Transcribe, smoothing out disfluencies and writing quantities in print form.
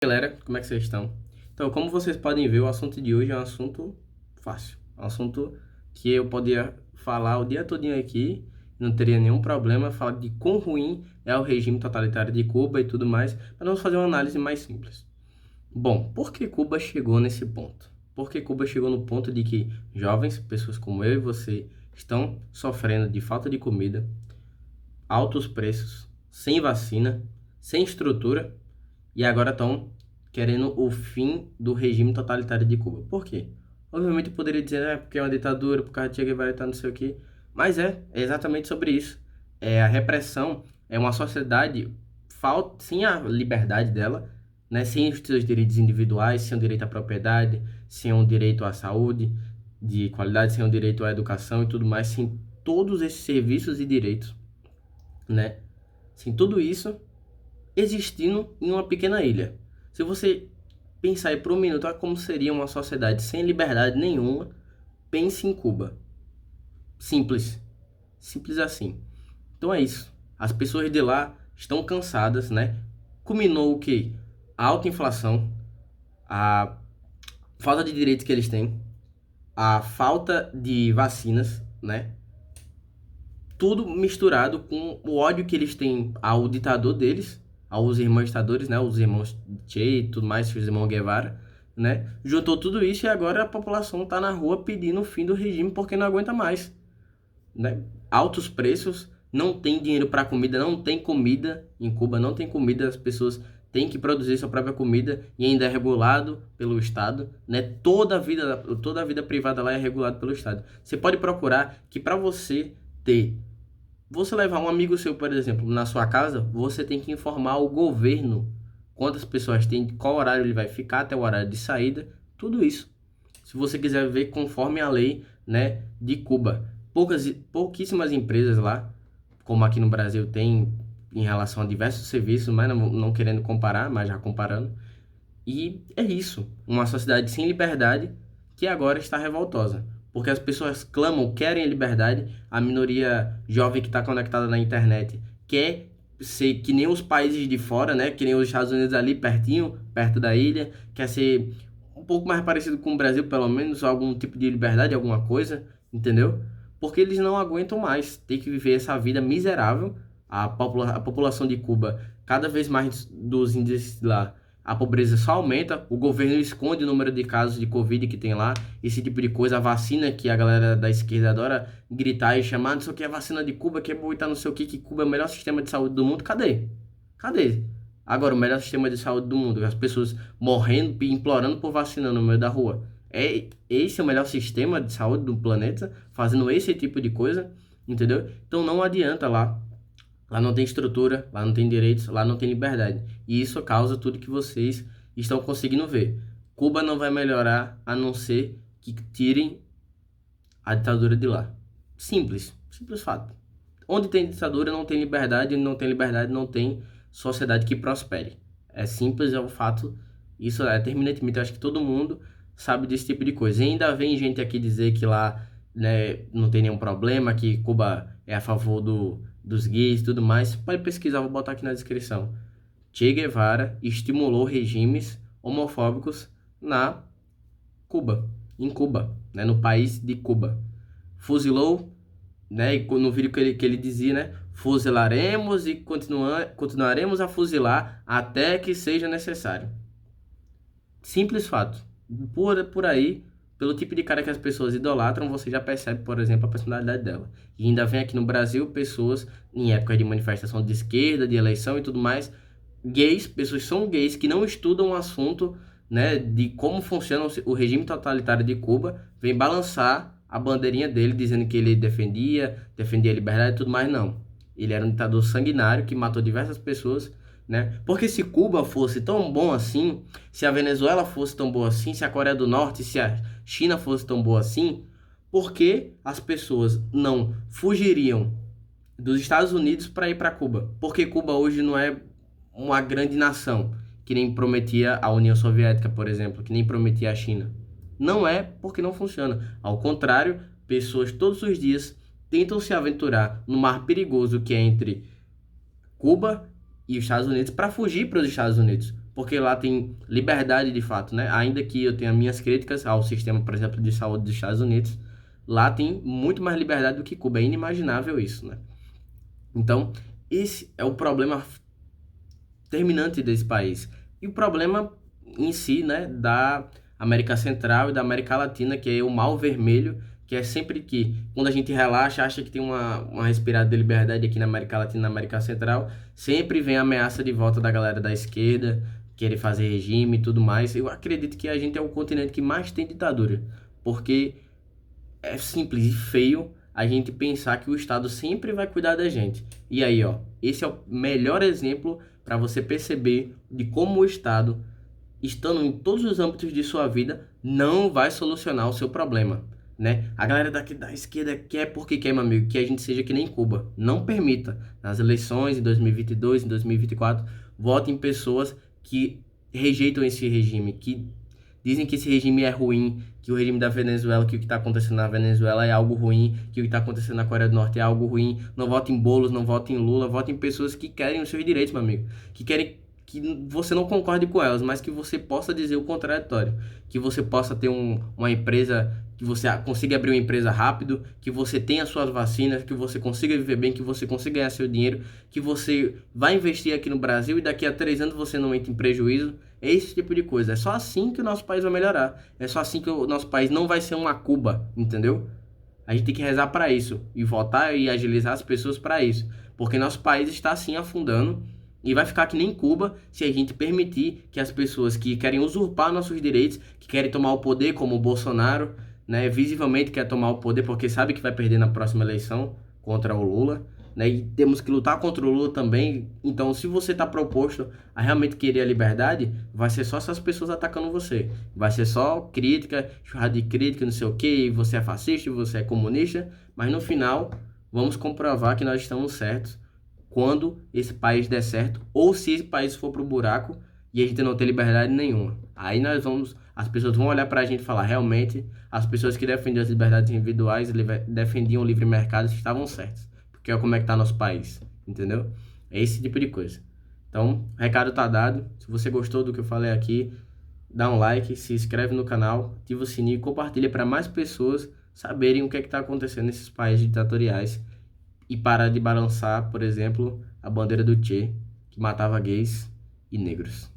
Galera, como é que vocês estão? Então, como vocês podem ver, o assunto de hoje é um assunto fácil. É um assunto que eu poderia falar o dia todinho aqui, não teria nenhum problema, falar de quão ruim é o regime totalitário de Cuba e tudo mais, mas vamos fazer uma análise mais simples. Bom, por que Cuba chegou nesse ponto? Por que Cuba chegou no ponto de que jovens, pessoas como eu e você, estão sofrendo de falta de comida, altos preços, sem vacina, sem estrutura, e agora estão querendo o fim do regime totalitário de Cuba. Por quê? Obviamente eu poderia dizer, porque é uma ditadura, por causa de Che Guevara e tal, não sei o quê. Mas é exatamente sobre isso. A repressão é uma sociedade sem a liberdade dela, né? Sem os seus direitos individuais, sem o direito à propriedade, sem o direito à saúde de qualidade, sem o direito à educação e tudo mais, sem todos esses serviços e direitos, né? Sem tudo isso existindo em uma pequena ilha. Se você pensar aí por um minuto como seria uma sociedade sem liberdade nenhuma, pense em Cuba. Simples. Simples assim. Então é isso. As pessoas de lá estão cansadas, né? Culminou o quê? A alta inflação, a falta de direitos que eles têm, a falta de vacinas, né? Tudo misturado com o ódio que eles têm ao ditador deles, aos irmãos ditadores, né? Os irmãos Che e tudo mais, os irmãos Guevara, né? Juntou tudo isso e agora a população tá na rua pedindo o fim do regime porque não aguenta mais, né? Altos preços, não tem dinheiro para comida, não tem comida em Cuba, não tem comida, as pessoas têm que produzir sua própria comida e ainda é regulado pelo Estado, né? Toda a vida privada lá é regulada pelo Estado. Você pode procurar que para você levar um amigo seu, por exemplo, na sua casa, você tem que informar o governo quantas pessoas tem, qual horário ele vai ficar, até o horário de saída, tudo isso. Se você quiser ver conforme a lei, né, de Cuba. Pouquíssimas empresas lá, como aqui no Brasil tem em relação a diversos serviços, mas não querendo comparar, mas já comparando. E é isso, uma sociedade sem liberdade que agora está revoltosa. Porque as pessoas clamam, querem liberdade, a minoria jovem que está conectada na internet quer ser que nem os países de fora, né? Que nem os Estados Unidos ali pertinho, perto da ilha, quer ser um pouco mais parecido com o Brasil, pelo menos, algum tipo de liberdade, alguma coisa, entendeu? Porque eles não aguentam mais ter que viver essa vida miserável. A população de Cuba, cada vez mais dos índices lá, a pobreza só aumenta, o governo esconde o número de casos de Covid que tem lá, esse tipo de coisa, a vacina que a galera da esquerda adora gritar e chamar, não sei o que, a vacina de Cuba, que é boa e tá não sei o que Cuba é o melhor sistema de saúde do mundo, cadê? Cadê? Agora, o melhor sistema de saúde do mundo, as pessoas morrendo e implorando por vacina no meio da rua. Esse é o melhor sistema de saúde do planeta, fazendo esse tipo de coisa, entendeu? Então não adianta lá. Lá não tem estrutura, lá não tem direitos, lá não tem liberdade. E isso causa tudo que vocês estão conseguindo ver. Cuba não vai melhorar a não ser que tirem a ditadura de lá. Simples, simples fato. Onde tem ditadura não tem liberdade, onde não tem liberdade não tem sociedade que prospere. É simples, é um fato. Isso é terminantemente, eu acho que todo mundo sabe desse tipo de coisa. E ainda vem gente aqui dizer que lá, né, não tem nenhum problema, que Cuba é a favor dos gays e tudo mais. Pode pesquisar, vou botar aqui na descrição. Che Guevara estimulou regimes homofóbicos na Cuba, em Cuba, né, no país de Cuba. Fuzilou, né, e no vídeo que ele dizia, né, fuzilaremos e continuaremos a fuzilar até que seja necessário. Simples fato. Por aí, pelo tipo de cara que as pessoas idolatram, você já percebe, por exemplo, a personalidade dela. E ainda vem aqui no Brasil pessoas, em épocas de manifestação de esquerda, de eleição e tudo mais, gays, pessoas que são gays, que não estudam o assunto, né, de como funciona o regime totalitário de Cuba, vem balançar a bandeirinha dele, dizendo que ele defendia a liberdade e tudo mais, não. Ele era um ditador sanguinário que matou diversas pessoas, né? Porque se Cuba fosse tão bom assim, se a Venezuela fosse tão boa assim, se a Coreia do Norte, se a China fosse tão boa assim, por que as pessoas não fugiriam dos Estados Unidos para ir para Cuba? Porque Cuba hoje não é uma grande nação, que nem prometia a União Soviética, por exemplo, que nem prometia a China. Não é porque não funciona. Ao contrário, pessoas todos os dias tentam se aventurar no mar perigoso que é entre Cuba e os Estados Unidos para fugir para os Estados Unidos. porque lá tem liberdade de fato, né? Ainda que eu tenha minhas críticas ao sistema, por exemplo, de saúde dos Estados Unidos, lá tem muito mais liberdade do que Cuba. É inimaginável isso, né? Então, esse é o problema terminante desse país. E o problema em si, né, da América Central e da América Latina, que é o mal vermelho, que é sempre que, quando a gente relaxa, acha que tem uma respirada de liberdade aqui na América Latina e na América Central, sempre vem a ameaça de volta da galera da esquerda, querer fazer regime e tudo mais. Eu acredito que a gente é o continente que mais tem ditadura, porque é simples e feio a gente pensar que o Estado sempre vai cuidar da gente. E aí, ó, esse é o melhor exemplo para você perceber de como o Estado, estando em todos os âmbitos de sua vida, não vai solucionar o seu problema, né? A galera daqui da esquerda quer porque quer, meu amigo, que a gente seja que nem Cuba. Não permita, nas eleições em 2022, em 2024, votem pessoas que rejeitam esse regime, que dizem que esse regime é ruim, que o regime da Venezuela, que o que está acontecendo na Venezuela é algo ruim, que o que está acontecendo na Coreia do Norte é algo ruim. Não vote em Boulos, não vote em Lula, vote em pessoas que querem os seus direitos, meu amigo. Que querem que você não concorde com elas, mas que você possa dizer o contraditório. Que você possa ter uma empresa, que você consiga abrir uma empresa rápido, que você tenha suas vacinas, que você consiga viver bem, que você consiga ganhar seu dinheiro, que você vai investir aqui no Brasil e daqui a 3 anos você não entra em prejuízo. É esse tipo de coisa. É só assim que o nosso país vai melhorar. É só assim que o nosso país não vai ser uma Cuba, entendeu? A gente tem que rezar para isso e votar e agilizar as pessoas para isso, porque nosso país está assim afundando e vai ficar que nem Cuba se a gente permitir que as pessoas que querem usurpar nossos direitos, que querem tomar o poder, como o Bolsonaro, né, visivelmente quer tomar o poder porque sabe que vai perder na próxima eleição contra o Lula, né, e temos que lutar contra o Lula também. Então, se você está proposto a realmente querer a liberdade, vai ser só essas pessoas atacando você. Vai ser só crítica, churrada de crítica, não sei o que, você é fascista, você é comunista, mas no final vamos comprovar que nós estamos certos quando esse país der certo, ou se esse país for pro buraco e a gente não ter liberdade nenhuma. Aí as pessoas vão olhar pra gente e falar, realmente, as pessoas que defendiam as liberdades individuais, defendiam o livre mercado, estavam certas. Porque olha como é que tá nosso país, entendeu? É esse tipo de coisa. Então, o recado tá dado. Se você gostou do que eu falei aqui, dá um like, se inscreve no canal, ativa o sininho e compartilha para mais pessoas saberem o que é que está acontecendo nesses países ditatoriais e parar de balançar, por exemplo, a bandeira do Che, que matava gays e negros.